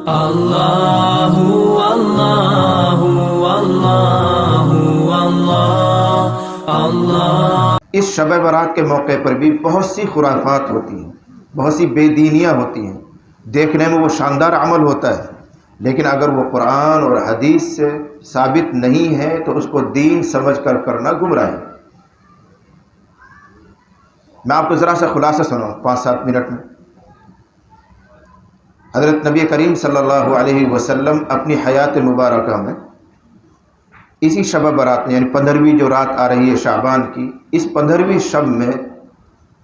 اللہ اللہ اللہ اللہ اللہ۔ اس شب برات کے موقع پر بھی بہت سی خرافات ہوتی ہیں، بہت سی بے دینیاں ہوتی ہیں۔ دیکھنے میں وہ شاندار عمل ہوتا ہے، لیکن اگر وہ قرآن اور حدیث سے ثابت نہیں ہے تو اس کو دین سمجھ کر کرنا گمراہی۔ میں آپ کو ذرا سا خلاصہ سناؤں 5-7 منٹ میں۔ حضرت نبی کریم صلی اللہ علیہ وسلم اپنی حیات مبارکہ میں اسی شب برات میں، یعنی 15ویں جو رات آ رہی ہے شعبان کی، اس 15ویں شب میں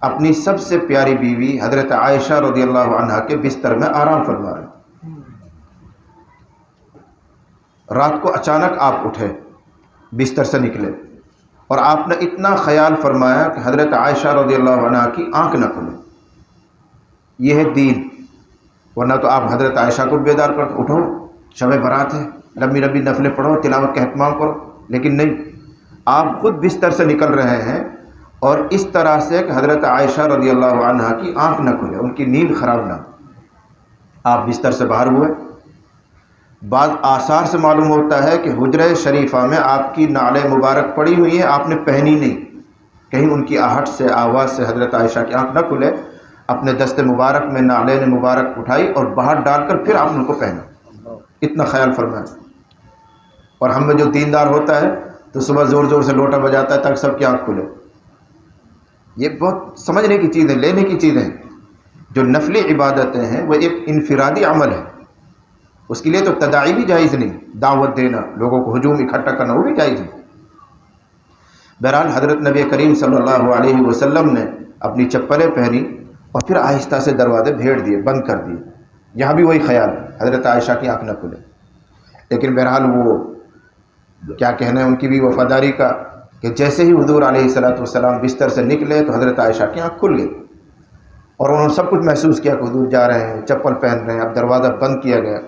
اپنی سب سے پیاری بیوی حضرت عائشہ رضی اللہ عنہا کے بستر میں آرام فرما رہے ہیں۔ رات کو اچانک آپ اٹھے، بستر سے نکلے، اور آپ نے اتنا خیال فرمایا کہ حضرت عائشہ رضی اللہ عنہا کی آنکھ نہ کھلے۔ یہ ہے دین، ورنہ تو آپ حضرت عائشہ کو بیدار کرتے، اٹھو شب برات ہے، لمبی لمبی نفلیں پڑھو، تلاوت کا اہتمام کرو، لیکن نہیں، آپ خود بستر سے نکل رہے ہیں اور اس طرح سے کہ حضرت عائشہ رضی اللہ عنہا کی آنکھ نہ کھلے، ان کی نیند خراب نہ ہو۔ آپ بستر سے باہر ہوئے۔ بعض آثار سے معلوم ہوتا ہے کہ حجرہ شریفہ میں آپ کی نعلیں مبارک پڑی ہوئی ہیں، آپ نے پہنی نہیں، کہیں ان کی آہٹ سے، آواز سے حضرت عائشہ کی آنکھ نہ کھلے۔ اپنے دست مبارک میں نعلین مبارک اٹھائی اور باہر ڈال کر پھر آپ ان کو پہنا، اتنا خیال فرمایا۔ اور ہم میں جو دیندار ہوتا ہے تو صبح زور زور سے لوٹا بجاتا ہے تاکہ سب کی آنکھ کھلے۔ یہ بہت سمجھنے کی چیزیں، لینے کی چیزیں ہیں۔ جو نفلی عبادتیں ہیں وہ ایک انفرادی عمل ہے، اس کے لیے تو تداعی بھی جائز نہیں، دعوت دینا، لوگوں کو ہجوم اکٹھا کرنا، وہ بھی جائز نہیں۔ بہرحال حضرت نبی کریم صلی اللہ علیہ وسلم نے اپنی چپلیں پہنی اور پھر آہستہ سے دروازے بھیڑ دیے، بند کر دیے۔ یہاں بھی وہی خیال، حضرت عائشہ کی آنکھ نہ کھلے۔ لیکن بہرحال وہ کیا کہنا ہے ان کی بھی وفاداری کا، کہ جیسے ہی حضور علیہ الصلوۃ والسلام بستر سے نکلے تو حضرت عائشہ کی آنکھ کھل گئی، اور انہوں نے سب کچھ محسوس کیا کہ حضور جا رہے ہیں، چپل پہن رہے ہیں، اب دروازہ بند کیا گیا۔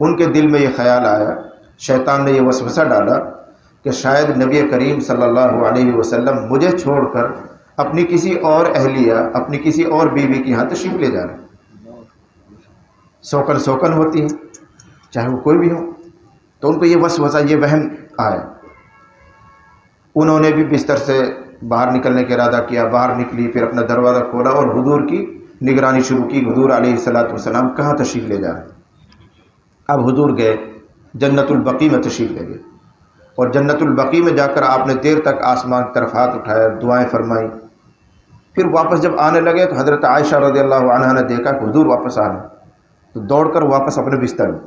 ان کے دل میں یہ خیال آیا، شیطان نے یہ وسوسہ ڈالا کہ شاید نبی کریم صلی اللہ علیہ وسلم مجھے چھوڑ کر اپنی کسی اور اہلیہ، اپنی کسی اور بیوی کے ہاں تشریف لے جا رہے ہیں۔ سوکن سوکن ہوتی ہے، چاہے وہ کوئی بھی ہو، تو ان کو یہ وسوسہ، یہ وہم آیا۔ انہوں نے بھی بستر سے باہر نکلنے کا ارادہ کیا، باہر نکلی، پھر اپنا دروازہ کھولا اور حضور کی نگرانی شروع کی، حضور علیہ الصلوۃ والسلام کہاں تشریف لے جا رہے ہیں۔ اب حضور گئے جنت البقیع میں تشریف لے گئے، اور جنت البقیع میں جا کر آپ نے دیر تک آسمان کی طرف ہاتھ اٹھایا، دعائیں فرمائی۔ پھر واپس جب آنے لگے تو حضرت عائشہ رضی اللہ عنہا نے دیکھا کہ حضور واپس آ رہے ہیں، تو دوڑ کر واپس اپنے بستر میں،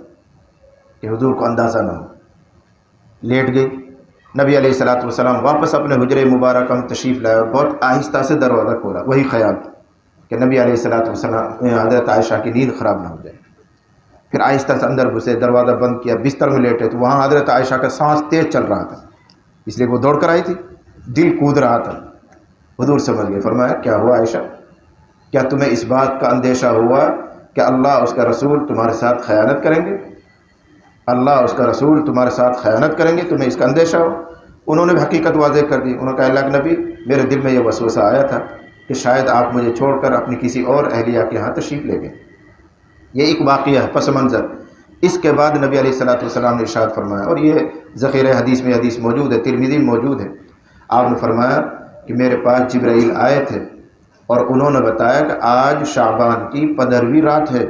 کہ حضور کو اندازہ نہ ہو، لیٹ گئی۔ نبی علیہ الصلوۃ والسلام واپس اپنے حجرے مبارکہ میں تشریف لائے اور بہت آہستہ سے دروازہ کھولا، وہی خیال کہ نبی علیہ الصلوۃ والسلام حضرت عائشہ کی نیند خراب نہ ہو جائے۔ پھر آہستہ سے اندر گھسے، دروازہ بند کیا، بستر میں لیٹے تو وہاں حضرت عائشہ کا سانس تیز چل رہا تھا، اس لیے وہ دوڑ کر آئی تھی، دل کود رہا تھا۔ حضور سمجھ گئے، فرمایا کیا ہوا عائشہ، کیا تمہیں اس بات کا اندیشہ ہوا کہ اللہ اس کا رسول تمہارے ساتھ خیانت کریں گے؟ اللہ اس کا رسول تمہارے ساتھ خیانت کریں گے، تمہیں اس کا اندیشہ ہو؟ انہوں نے بھی حقیقت واضح کر دی، انہوں نے کہا اللہ کے نبی، میرے دل میں یہ وسوسہ آیا تھا کہ شاید آپ مجھے چھوڑ کر اپنی کسی اور اہلیہ کے ہاں تشریف لے گئے۔ یہ ایک واقعہ ہے، پس منظر۔ اس کے بعد نبی علیہ الصلوۃ والسلام نے ارشاد فرمایا، اور یہ ذخیرہ حدیث میں حدیث موجود ہے، ترمذی میں موجود ہے، آپ نے فرمایا کہ میرے پاس جبرائیل آئے تھے اور انہوں نے بتایا کہ آج شعبان کی 15ویں رات ہے،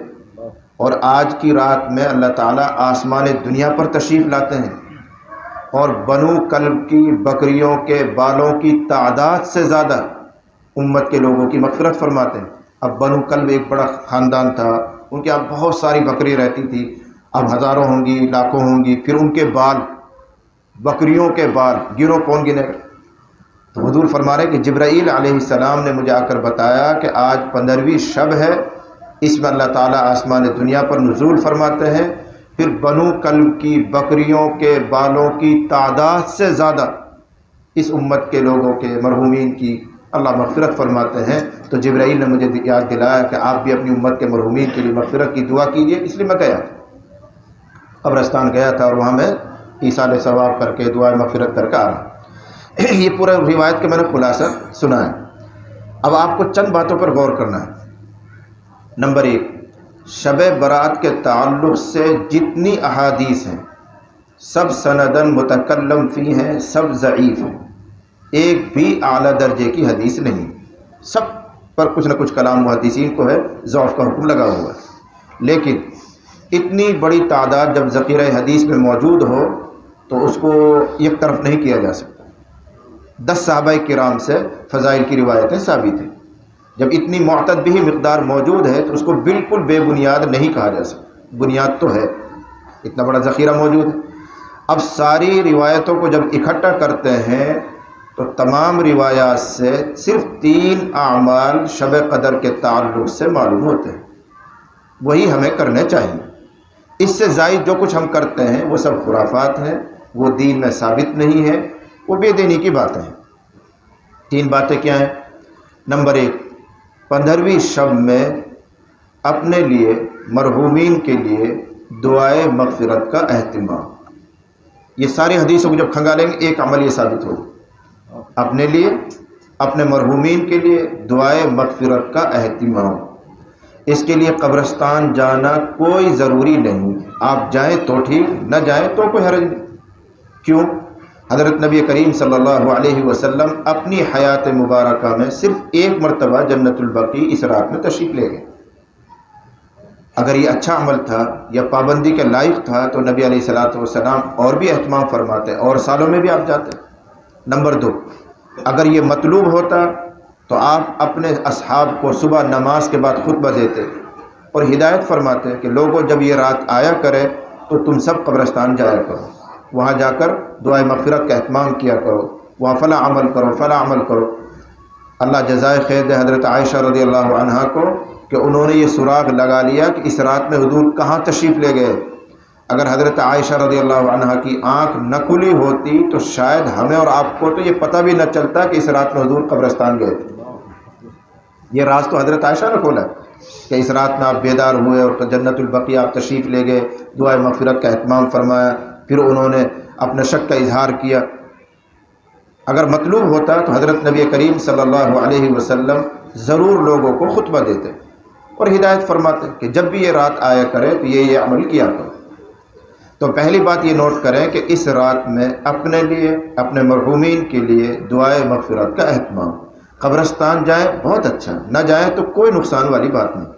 اور آج کی رات میں اللہ تعالیٰ آسمان دنیا پر تشریف لاتے ہیں اور بنو کلب کی بکریوں کے بالوں کی تعداد سے زیادہ امت کے لوگوں کی مغفرت فرماتے ہیں۔ اب بنو کلب ایک بڑا خاندان تھا، ان کے یہاں بہت ساری بکری رہتی تھی، اب ہزاروں ہوں گی، لاکھوں ہوں گی، پھر ان کے بال، بکریوں کے بال گنو، کون گنے گا؟ تو حضور فرما رہے کہ جبرائیل علیہ السلام نے مجھے آ کر بتایا کہ آج 15ویں شب ہے، اس میں اللہ تعالیٰ آسمان دنیا پر نزول فرماتے ہیں، پھر بنو کلب کی بکریوں کے بالوں کی تعداد سے زیادہ اس امت کے لوگوں کے مرحومین کی اللہ مغفرت فرماتے ہیں۔ تو جبرائیل نے مجھے یاد دلایا کہ آپ بھی اپنی امت کے مرحومین کے لیے مغفرت کی دعا کیجیے، اس لیے میں گیا، قبرستان گیا تھا، اور وہاں میں ایصال ثواب کر کے دعا مغفرت کر کے آ رہا ہوں۔ یہ پورا روایت کا میں نے خلاصہ سنا ہے۔ اب آپ کو چند باتوں پر غور کرنا ہے۔ نمبر 1، شب برات کے تعلق سے جتنی احادیث ہیں سب سندن متکلم فی ہیں، سب ضعیف ہیں، ایک بھی اعلیٰ درجے کی حدیث نہیں، سب پر کچھ نہ کچھ کلام محدثین کو ہے، ضعف کا حکم لگا ہوا ہے۔ لیکن اتنی بڑی تعداد جب ذخیرہ حدیث میں موجود ہو تو اس کو ایک طرف نہیں کیا جا سکتا۔ 10 صحابہ کرام سے فضائل کی روایتیں ثابت ہیں، جب اتنی معتد بھی مقدار موجود ہے تو اس کو بالکل بے بنیاد نہیں کہا جا سکتا، بنیاد تو ہے، اتنا بڑا ذخیرہ موجود ہے۔ اب ساری روایتوں کو جب اکٹھا کرتے ہیں تو تمام روایات سے صرف 3 اعمال شب قدر کے تعلق سے معلوم ہوتے ہیں، وہی ہمیں کرنے چاہیے۔ اس سے زائد جو کچھ ہم کرتے ہیں وہ سب خرافات ہیں، وہ دین میں ثابت نہیں ہے، وہ بے دینی کی باتیں ہیں۔ 3 باتیں کیا ہیں؟ نمبر 1، 15ویں شب میں اپنے لیے، مرحومین کے لیے دعائے مغفرت کا اہتمام۔ یہ ساری حدیثوں کو جب کھنگالیں گے ایک عمل یہ ثابت ہوگا، اپنے لیے، اپنے مرحومین کے لیے دعائے مغفرت کا اہتمام۔ اس کے لیے قبرستان جانا کوئی ضروری نہیں، آپ جائیں تو ٹھیک، نہ جائیں تو کوئی حرج نہیں۔ کیوں؟ حضرت نبی کریم صلی اللہ علیہ وسلم اپنی حیات مبارکہ میں صرف ایک مرتبہ جنت البقیع اس رات میں تشریف لے گئے۔ اگر یہ اچھا عمل تھا یا پابندی کے لائق تھا تو نبی علیہ الصلوۃ والسلام اور بھی اہتمام فرماتے، اور سالوں میں بھی آپ جاتے۔ نمبر 2، اگر یہ مطلوب ہوتا تو آپ اپنے اصحاب کو صبح نماز کے بعد خطبہ دیتے اور ہدایت فرماتے کہ لوگوں جب یہ رات آیا کرے تو تم سب قبرستان جایا کرو، وہاں جا کر دعائے مغفرت کا اہتمام کیا کرو، وہاں فلاں عمل کرو، فلاں عمل کرو۔ اللہ جزائے خیر دے حضرت عائشہ رضی اللہ عنہا کو کہ انہوں نے یہ سراغ لگا لیا کہ اس رات میں حضور کہاں تشریف لے گئے۔ اگر حضرت عائشہ رضی اللہ عنہا کی آنکھ نہ کھلی ہوتی تو شاید ہمیں اور آپ کو تو یہ پتہ بھی نہ چلتا کہ اس رات میں حضور قبرستان گئے تھے۔ یہ راز تو حضرت عائشہ نے کھولا کہ اس رات میں آپ بیدار ہوئے اور جنت البقیع آپ تشریف لے گئے، دعائے مغفرت کا اہتمام فرمایا، پھر انہوں نے اپنے شک کا اظہار کیا۔ اگر مطلوب ہوتا تو حضرت نبی کریم صلی اللہ علیہ وسلم ضرور لوگوں کو خطبہ دیتے اور ہدایت فرماتے کہ جب بھی یہ رات آیا کرے تو یہ عمل کیا کرو۔ تو پہلی بات یہ نوٹ کریں کہ اس رات میں اپنے لیے، اپنے مرحومین کے لیے دعائے مغفرت کا اہتمام۔ قبرستان جائیں بہت اچھا، نہ جائیں تو کوئی نقصان والی بات نہیں۔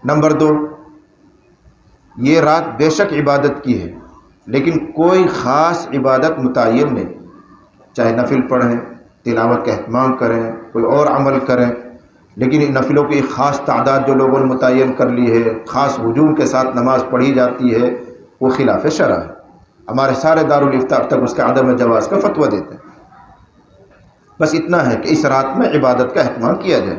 نمبر 2، یہ رات بے شک عبادت کی ہے لیکن کوئی خاص عبادت متعین نہیں، چاہے نفل پڑھیں، تلاوت کا اہتمام کریں، کوئی اور عمل کریں، لیکن ان نفلوں کی خاص تعداد جو لوگوں نے متعین کر لی ہے، خاص ہجوم کے ساتھ نماز پڑھی جاتی ہے، وہ خلاف شرع ہے۔ ہمارے سارے دارالافتاء اب تک اس کے عدم جواز کا فتویٰ دیتے ہیں۔ بس اتنا ہے کہ اس رات میں عبادت کا اہتمام کیا جائے،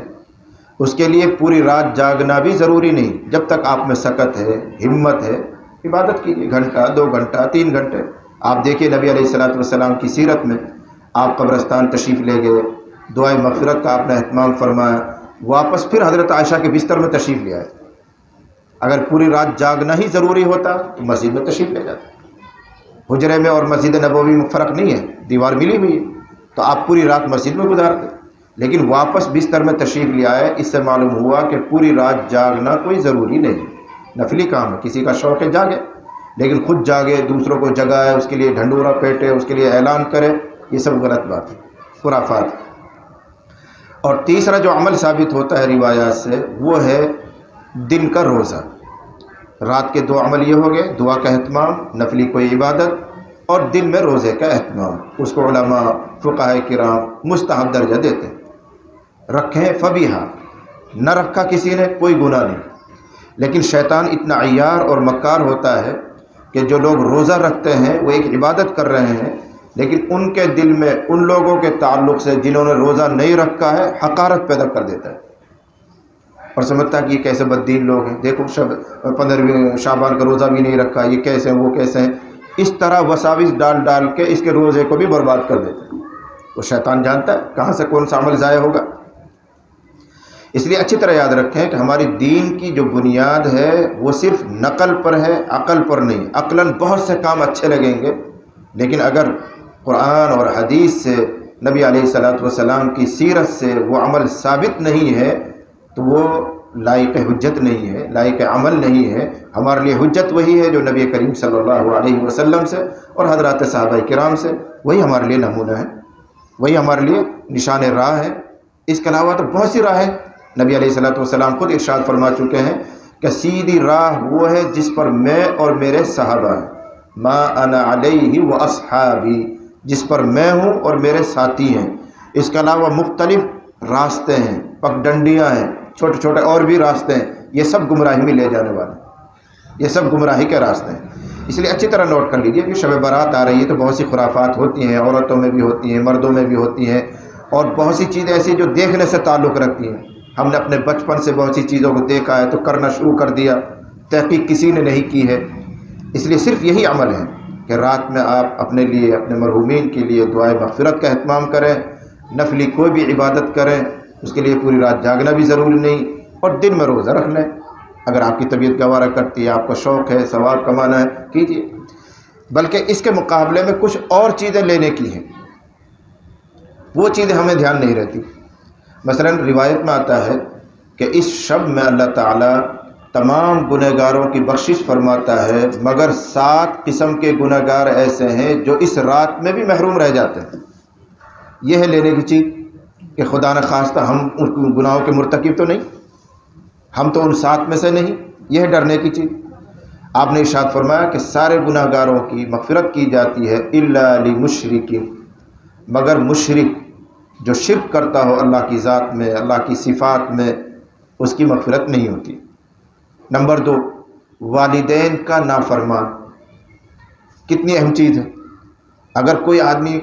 اس کے لیے پوری رات جاگنا بھی ضروری نہیں، جب تک آپ میں سکت ہے، ہمت ہے، عبادت کیجیے، گھنٹہ، 2 گھنٹہ، 3 گھنٹے۔ آپ دیکھیے نبی علیہ الصلوۃ والسلام کی سیرت میں آپ قبرستان تشریف لے گئے، دعائے مغفرت کا آپ نے اہتمام فرمایا، واپس پھر حضرت عائشہ کے بستر میں تشریف لے آئے۔ اگر پوری رات جاگنا ہی ضروری ہوتا تو مسجد میں تشریف لے جاتے۔ حجرے میں اور مسجد نبوی میں فرق نہیں ہے، دیوار ملی ہوئی ہے، تو آپ پوری رات مسجد میں گزارتے، لیکن واپس بستر میں تشریف لے آئے۔ اس سے معلوم ہوا کہ پوری رات جاگنا کوئی ضروری نہیں، نفلی کام ہے، کسی کا شوق ہے جاگے، لیکن خود جاگے، دوسروں کو جگائے، اس کے لیے ڈھنڈورا پیٹے، اس کے لیے اعلان کرے، یہ سب غلط بات ہے، خرافات۔ اور تیسرا جو عمل ثابت ہوتا ہے روایات سے وہ ہے دن کا روزہ۔ رات کے 2 عمل یہ ہو گئے، دعا کا اہتمام، نفلی کوئی عبادت، اور دن میں روزے کا اہتمام۔ اس کو علماء، فقہاء کرام مستحب درجہ دیتے ہیں۔ رکھیں فبیہا، نہ رکھا کسی نے کوئی گناہ نہیں، لیکن شیطان اتنا عیار اور مکار ہوتا ہے کہ جو لوگ روزہ رکھتے ہیں وہ ایک عبادت کر رہے ہیں، لیکن ان کے دل میں ان لوگوں کے تعلق سے جنہوں نے روزہ نہیں رکھا ہے حقارت پیدا کر دیتا ہے، اور سمجھتا ہے کہ یہ کیسے بددین لوگ ہیں، دیکھو 15ویں شعبان کا روزہ بھی نہیں رکھا، یہ کیسے ہیں، وہ کیسے ہیں۔ اس طرح وساوس ڈال ڈال کے اس کے روزے کو بھی برباد کر دیتے ہیں۔ وہ شیطان جانتا ہے کہاں سے کون سا عمل ضائع ہوگا۔ اس لیے اچھی طرح یاد رکھیں کہ ہماری دین کی جو بنیاد ہے وہ صرف نقل پر ہے، عقل پر نہیں۔ عقلاً بہت سے کام اچھے لگیں گے، لیکن اگر قرآن اور حدیث سے، نبی علیہ الصلوۃ والسلام کی سیرت سے وہ عمل ثابت نہیں ہے تو وہ لائق حجت نہیں ہے، لائق عمل نہیں ہے. ہمارے لیے حجت وہی ہے جو نبی کریم صلی اللہ علیہ وسلم سے اور حضرات صحابہ کرام سے، وہی ہمارے لیے نمونہ ہے، وہی ہمارے لیے نشان راہ ہے. اس کے علاوہ تو بہت سی راہیں نبی علیہ الصلوۃ والسلام خود ارشاد فرما چکے ہیں کہ سیدھی راہ وہ ہے جس پر میں اور میرے صحابہ ہیں، ما انا علیہ و اصحابی، جس پر میں ہوں اور میرے ساتھی ہیں. اس کے علاوہ مختلف راستے ہیں، پگڈنڈیاں ہیں، چھوٹے چھوٹے اور بھی راستے ہیں، یہ سب گمراہی میں لے جانے والے ہیں، یہ سب گمراہی کے راستے ہیں. اس لیے اچھی طرح نوٹ کر لیجئے کہ شب برات آ رہی ہے تو بہت سی خرافات ہوتی ہیں، عورتوں میں بھی ہوتی ہیں، مردوں میں بھی ہوتی ہیں، اور بہت سی چیزیں ایسی جو دیکھنے سے تعلق رکھتی ہیں. ہم نے اپنے بچپن سے بہت سی چیزوں کو دیکھا ہے تو کرنا شروع کر دیا، تحقیق کسی نے نہیں کی ہے. اس لیے صرف یہی عمل ہے کہ رات میں آپ اپنے لیے، اپنے مرحومین کے لیے دعائے مغفرت کا اہتمام کریں، نفلی کوئی بھی عبادت کریں، اس کے لیے پوری رات جاگنا بھی ضروری نہیں، اور دن میں روزہ رکھ لیں اگر آپ کی طبیعت گوارہ کرتی ہے، آپ کا شوق ہے، ثواب کمانا ہے، کیجیے. بلکہ اس کے مقابلے میں کچھ اور چیزیں لینے کی ہیں، وہ چیزیں ہمیں دھیان نہیں رہتی. مثلا روایت میں آتا ہے کہ اس شب میں اللہ تعالیٰ تمام گنہگاروں کی بخشش فرماتا ہے، مگر 7 قسم کے گنہگار ایسے ہیں جو اس رات میں بھی محروم رہ جاتے ہیں. یہ ہے لینے کی چیز کہ خدا نخواستہ ہم ان گناہوں کے مرتکب تو نہیں، ہم تو ان 7 میں سے نہیں. یہ ہے ڈرنے کی چیز. آپ نے ارشاد فرمایا کہ سارے گناہ گاروں کی مغفرت کی جاتی ہے الا لمشرک، مگر مشرک جو شرک کرتا ہو اللہ کی ذات میں، اللہ کی صفات میں، اس کی مغفرت نہیں ہوتی. نمبر 2، والدین کا نافرمان. کتنی اہم چیز ہے. اگر کوئی آدمی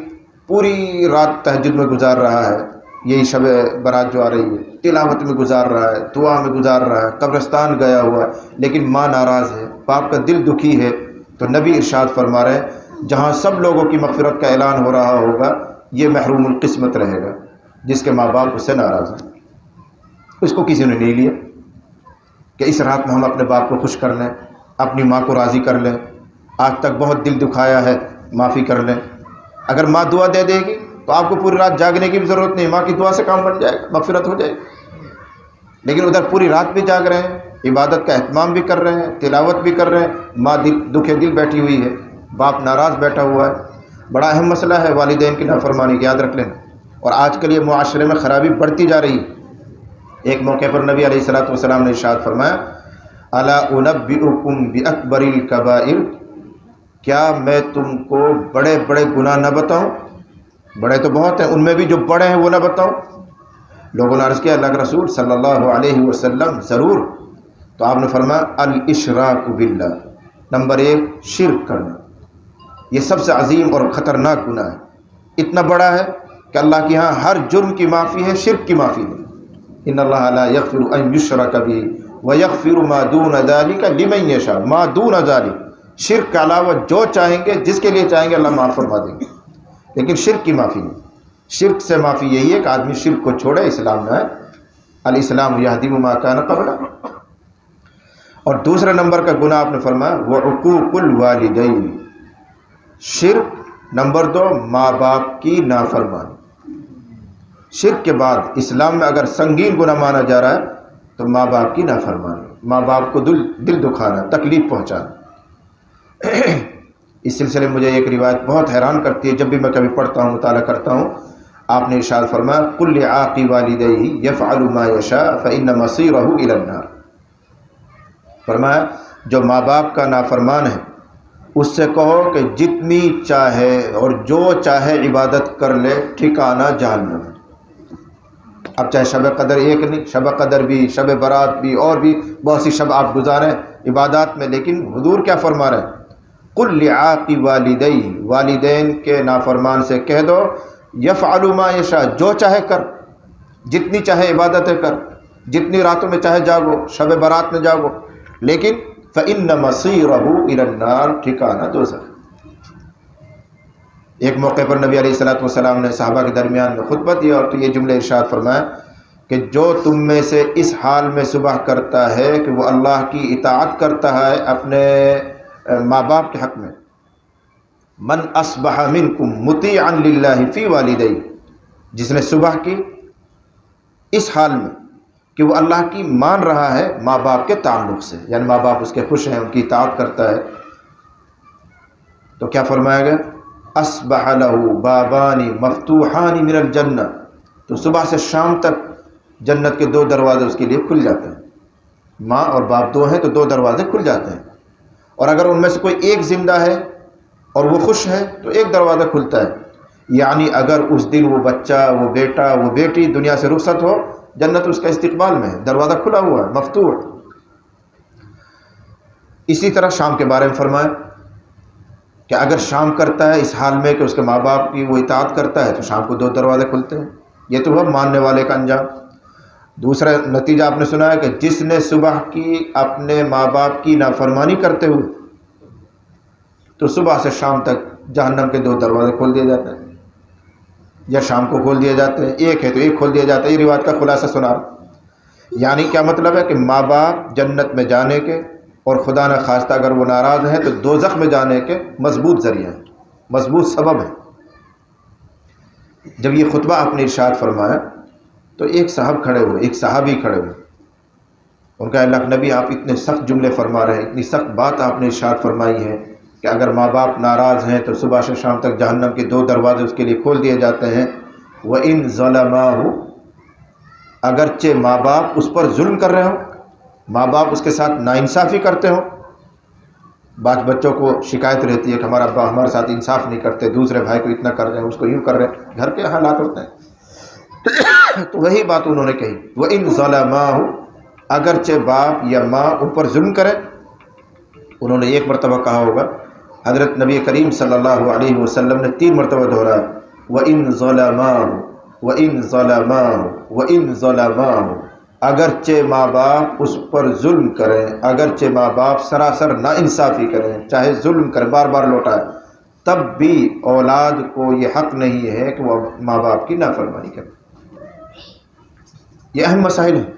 پوری رات تہجد میں گزار رہا ہے، یہی شب برات جو آ رہی ہے، تلاوت میں گزار رہا ہے، دعا میں گزار رہا ہے، قبرستان گیا ہوا ہے، لیکن ماں ناراض ہے، باپ کا دل دکھی ہے، تو نبی ارشاد فرما رہے ہیں جہاں سب لوگوں کی مغفرت کا اعلان ہو رہا ہوگا، یہ محروم القسمت رہے گا جس کے ماں باپ اس سے ناراض ہیں. اس کو کسی نے نہیں لیا کہ اس رات میں ہم اپنے باپ کو خوش کر لیں، اپنی ماں کو راضی کر لیں. آج تک بہت دل دکھایا ہے، معافی کر لیں. اگر ماں دعا دے دے گی تو آپ کو پوری رات جاگنے کی بھی ضرورت نہیں، ماں کی دعا سے کام بن جائے گا، مغفرت ہو جائے گی. لیکن ادھر پوری رات بھی جاگ رہے ہیں، عبادت کا اہتمام بھی کر رہے ہیں، تلاوت بھی کر رہے ہیں، ماں دکھے دل بیٹھی ہوئی ہے، باپ ناراض بیٹھا ہوا ہے. بڑا اہم مسئلہ ہے والدین کی نافرمانی کی، یاد رکھ لینا. اور آج کل یہ معاشرے میں خرابی بڑھتی جا رہی ہے. ایک موقع پر نبی علیہ الصلوۃ والسلام نے ارشاد فرمایا، الا انبئکم باکبر الکبائر، کیا میں تم کو بڑے بڑے گناہ نہ بتاؤں؟ بڑے تو بہت ہیں، ان میں بھی جو بڑے ہیں وہ نہ بتاؤں؟ لوگوں نے عرض کیا اللہ کے رسول صلی اللہ علیہ وسلم ضرور. تو آپ نے فرمایا الاشراک باللہ، نمبر 1 شرک کرنا. یہ سب سے عظیم اور خطرناک گناہ ہے. اتنا بڑا ہے کہ اللہ کے ہاں ہر جرم کی معافی ہے، شرک کی معافی نہیں. ان اللہ لا یغفر ان یشرک بہ ویغفر ما دون ذلک لمن یشاء. ما دون ذلک، شرک کے علاوہ جو چاہیں گے، جس کے لیے چاہیں گے اللہ معاف فرما دیں گے، لیکن شرک کی معافی نہیں. شرک سے معافی یہی ہے کہ آدمی شرک کو چھوڑے، اسلام میں آئے. الاسلام یہدم ما کان قبلہ. اور دوسرے نمبر کا گناہ آپ نے فرمایا وعقوق الوالدین، شرک. نمبر 2 ماں باپ کی نافرمانی. شرک کے بعد اسلام میں اگر سنگین گناہ مانا جا رہا ہے تو ماں باپ کی نافرمانی، ماں باپ کو دل دکھانا، تکلیف پہنچانا. اس سلسلے میں مجھے ایک روایت بہت حیران کرتی ہے، جب بھی میں کبھی پڑھتا ہوں، مطالعہ کرتا ہوں. آپ نے ارشاد فرمایا قل لعاق والدیہ یفعل ما یشاء فإن مصیرہ الی النار. فرمایا جو ماں باپ کا نافرمان ہے اس سے کہو کہ جتنی چاہے اور جو چاہے عبادت کر لے، ٹھکانہ جہنم. اب چاہے شب قدر ایک نہیں، شب قدر بھی، شب برات بھی، اور بھی بہت سی شب آپ گزاریں عبادات میں، لیکن حضور کیا فرما رہے ہیں؟ قل لعاق والدیہ، والدین کے نافرمان سے کہہ دو یفعل ما یشاء، جو چاہے کر، جتنی چاہے عبادتیں کر، جتنی راتوں میں چاہے جاگو، شب برات میں جاگو، لیکن فإن مصیرہ الی النار، ٹھکانہ دوزخ. ایک موقع پر نبی علیہ الصلوۃ والسلام نے صحابہ کے درمیان میں خطبہ دیا اور تو یہ جملہ ارشاد فرمایا کہ جو تم میں سے اس حال میں صبح کرتا ہے کہ وہ اللہ کی اطاعت کرتا ہے اپنے ماں باپ کے حق میں، من اصبح منکم مطیعا للہ فی والدیہ، جس نے صبح کی اس حال میں کہ کہ وہ اللہ کی مان رہا ہے ماں باپ کے تعلق سے، یعنی ماں باپ اس کے خوش ہیں، ان کی اطاعت کرتا ہے، تو کیا فرمایا گیا؟ اصبح له بابان مفتوحان من الجنہ، تو صبح سے شام تک جنت کے 2 دروازے اس کے لیے کھل جاتے ہیں. ماں اور باپ 2 ہیں تو 2 دروازے کھل جاتے ہیں، اور اگر ان میں سے کوئی ایک زندہ ہے اور وہ خوش ہے تو ایک دروازہ کھلتا ہے. یعنی اگر اس دن وہ بچہ، وہ بیٹا، وہ بیٹی دنیا سے رخصت ہو، جنت اس کا استقبال میں ہے، دروازہ کھلا ہوا ہے، مفتوح. اسی طرح شام کے بارے میں فرمایا کہ اگر شام کرتا ہے اس حال میں کہ اس کے ماں باپ کی وہ اطاعت کرتا ہے تو شام کو 2 دروازے کھلتے ہیں. یہ تو ہوا ماننے والے کا انجام. دوسرا نتیجہ آپ نے سنا ہے کہ جس نے صبح کی اپنے ماں باپ کی نافرمانی کرتے ہوئے تو صبح سے شام تک جہنم کے 2 دروازے کھول دیے جاتے ہیں، یا شام کو کھول دیے جاتے ہیں، ایک ہے تو ایک کھول دیا جاتا ہے. یہ روایت کا خلاصہ سنا. یعنی کیا مطلب ہے کہ ماں باپ جنت میں جانے کے اور خدا نہ خواستہ اگر وہ ناراض ہیں تو دوزخ میں جانے کے مضبوط ذریعہ ہیں، مضبوط سبب ہیں. جب یہ خطبہ آپ نے ارشاد فرمایا تو ایک صاحب کھڑے ہوئے، ایک صحابی کھڑے ہوئے. ان کا اللہ کے نبی، آپ اتنے سخت جملے فرما رہے ہیں، اتنی سخت بات آپ نے ارشاد فرمائی ہے کہ اگر ماں باپ ناراض ہیں تو صبح سے شام تک جہنم کے 2 دروازے اس کے لیے کھول دیے جاتے ہیں. وَإِن ظَلَمَاهُ، اگرچہ ماں باپ اس پر ظلم کر رہے ہوں، ماں باپ اس کے ساتھ ناانصافی کرتے ہوں. بعض بچوں کو شکایت رہتی ہے کہ ہمارا ابا ہمارے ساتھ انصاف نہیں کرتے، دوسرے بھائی کو اتنا کر رہے ہیں، اس کو یوں کر رہے ہیں، گھر کے حالات ہوتے ہیں. تو وہی بات انہوں نے کہی، وَإِن ظَلَمَاهُ، اگرچہ باپ یا ماں ان پر ظلم کرے. انہوں نے ایک مرتبہ کہا ہوگا، حضرت نبی کریم صلی اللہ علیہ وسلم نے 3 مرتبہ دہرایا، وَإِن ظَلَمَاهُ وَإِن ظَلَمَاهُ وَإِن ظَلَمَاهُ، اگرچہ ماں باپ اس پر ظلم کریں، اگرچہ ماں باپ سراسر ناانصافی کریں، چاہے ظلم کریں، بار بار لوٹائیں، تب بھی اولاد کو یہ حق نہیں ہے کہ وہ ماں باپ کی نافرمانی کرے. یہ اہم مسائل ہیں.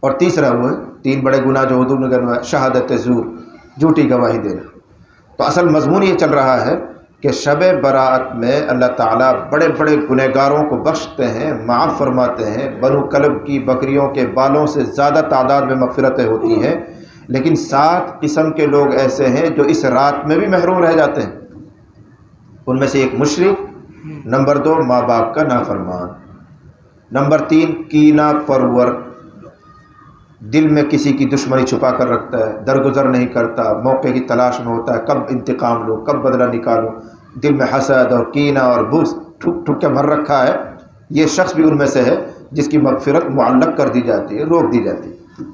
اور تیسرا وہ ہے 3 بڑے گناہ جو حضور نے گنوایا، شہادت زور، جھوٹی گواہی دینا. تو اصل مضمون یہ چل رہا ہے کہ شب برات میں اللہ تعالیٰ بڑے بڑے گنہگاروں کو بخشتے ہیں، معاف فرماتے ہیں. بنو کلب کی بکریوں کے بالوں سے زیادہ تعداد میں مغفرتیں ہوتی ہیں، لیکن 7 قسم کے لوگ ایسے ہیں جو اس رات میں بھی محروم رہ جاتے ہیں. ان میں سے ایک مشرک، نمبر 2 ماں باپ کا نافرمان، نمبر 3 کینہ پرور، دل میں کسی کی دشمنی چھپا کر رکھتا ہے، درگزر نہیں کرتا، موقع کی تلاش میں ہوتا ہے، کب انتقام لو، کب بدلہ نکالو، دل میں حسد اور کینہ اور بغض ٹھک ٹھک کے بھر رکھا ہے. یہ شخص بھی ان میں سے ہے جس کی مغفرت معلق کر دی جاتی ہے، روک دی جاتی ہے.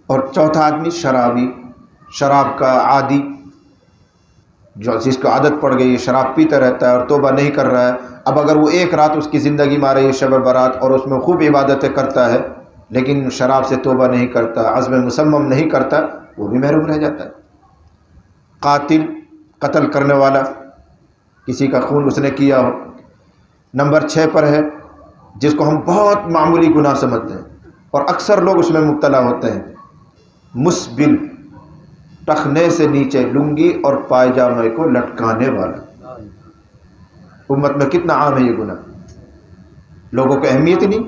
اور چوتھا آدمی شرابی، شراب کا عادی، جو جس کو عادت پڑ گئی ہے، شراب پیتا رہتا ہے اور توبہ نہیں کر رہا ہے. اب اگر وہ ایک رات اس کی زندگی میں آ رہی ہے شب برات اور اس میں خوب عبادتیں کرتا ہے لیکن شراب سے توبہ نہیں کرتا، عزم مسمم نہیں کرتا، وہ بھی محروم رہ جاتا ہے. قاتل، قتل کرنے والا، کسی کا خون اس نے کیا ہو. نمبر 6 پر ہے جس کو ہم بہت معمولی گناہ سمجھتے ہیں اور اکثر لوگ اس میں مبتلا ہوتے ہیں، مسبل، ٹخنے سے نیچے لنگی اور پائجامے کو لٹکانے والا. امت میں کتنا عام ہے یہ گناہ، لوگوں کو اہمیت ہی نہیں.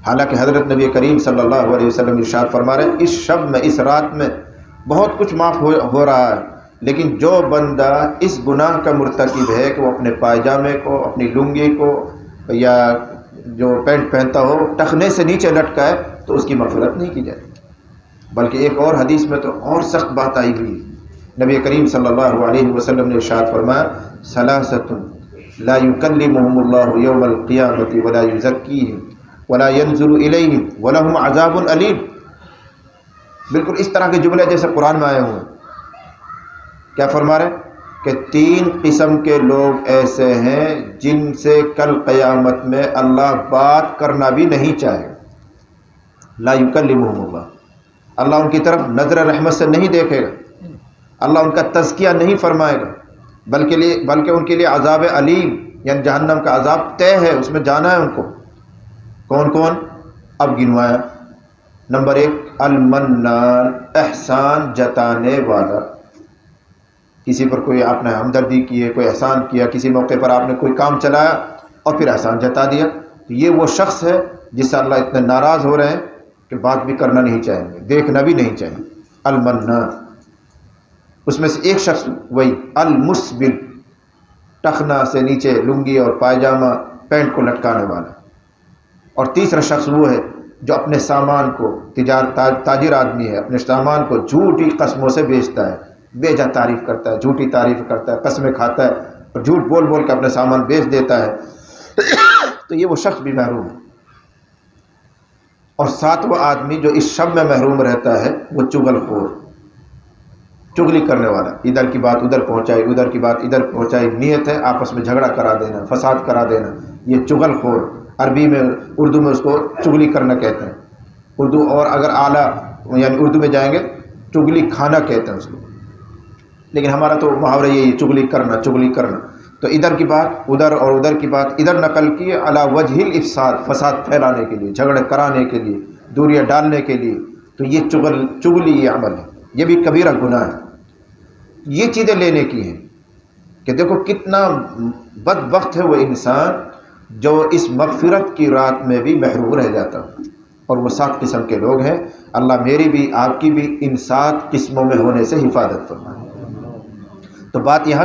حالانکہ حضرت نبی کریم صلی اللہ علیہ وسلم ارشاد فرما رہے ہیں اس شب میں، اس رات میں بہت کچھ معاف ہو رہا ہے، لیکن جو بندہ اس گناہ کا مرتکب ہے کہ وہ اپنے پائجامے کو، اپنی لنگی کو یا جو پینٹ پہنتا ہو ٹخنے سے نیچے لٹکائے تو اس کی مغفرت نہیں کی جائے. بلکہ ایک اور حدیث میں تو اور سخت بات آئی ہوئی، نبی کریم صلی اللہ علیہ وسلم نے ارشاد فرمایا ثلاثۃ لا یکلمہم اللہ یوم القیامۃ ولا یزکیہم ولا ينظر الیہم ولہم عذاب علیم. بالکل اس طرح کے جملے جیسے قرآن میں آئے ہوئے ہیں. کیا فرما رہے کہ 3 قسم کے لوگ ایسے ہیں جن سے کل قیامت میں اللہ بات کرنا بھی نہیں چاہے. لا یکلمہم اللہ، اللہ ان کی طرف نظر رحمت سے نہیں دیکھے گا، اللہ ان کا تزکیہ نہیں فرمائے گا، بلکہ ان کے لیے عذاب علیم یعنی جہنم کا عذاب طے ہے، اس میں جانا ہے ان کو. کون کون؟ اب گنوایا. نمبر 1 المنان، احسان جتانے والا. کسی پر کوئی آپ نے ہمدردی کی ہے، کوئی احسان کیا، کسی موقع پر آپ نے کوئی کام چلایا اور پھر احسان جتا دیا، تو یہ وہ شخص ہے جس سے اللہ اتنے ناراض ہو رہے ہیں کہ بات بھی کرنا نہیں چاہیں گے، دیکھنا بھی نہیں چاہیں گے۔ المنان، اس میں سے ایک شخص وہی المسبل، ٹخنا سے نیچے لنگی اور پائجامہ پینٹ کو لٹکانے والا، اور تیسرا شخص وہ ہے جو اپنے سامان کو تاجر آدمی ہے، اپنے سامان کو جھوٹی قسموں سے بیچتا ہے، بے جا تعریف کرتا ہے، جھوٹی تعریف کرتا ہے، قسمیں کھاتا ہے اور جھوٹ بول بول کے اپنے سامان بیچ دیتا ہے، تو یہ وہ شخص بھی محروم ہے۔ اور ساتواں آدمی جو اس شب میں محروم رہتا ہے وہ چغل خور، چغلی کرنے والا، ادھر کی بات ادھر پہنچائی، ادھر کی بات ادھر پہنچائی، نیت ہے آپس میں جھگڑا کرا دینا، فساد کرا دینا، یہ چغل خور، عربی میں اردو میں اس کو چغلی کرنا کہتے ہیں، اردو اور اگر اعلیٰ یعنی اردو میں جائیں گے چغلی کھانا کہتے ہیں اس کو، لیکن ہمارا تو محاورہ یہی ہے چغلی کرنا، چغلی کرنا، تو ادھر کی بات ادھر اور ادھر کی بات ادھر نقل کی علی وجہ الافساد، فساد پھیلانے کے لیے، جھگڑے کرانے کے لیے، دوریاں ڈالنے کے لیے، تو یہ چغلی یہ عمل ہے، یہ بھی کبیرہ گناہ ہے۔ یہ چیزیں لینے کی ہیں کہ دیکھو کتنا بدبخت ہے وہ انسان جو اس مغفرت کی رات میں بھی محروم رہ جاتا ہے، اور وہ 7 قسم کے لوگ ہیں۔ اللہ میری بھی آپ کی بھی ان 7 قسموں میں ہونے سے حفاظت فرمائے۔ تو بات یہاں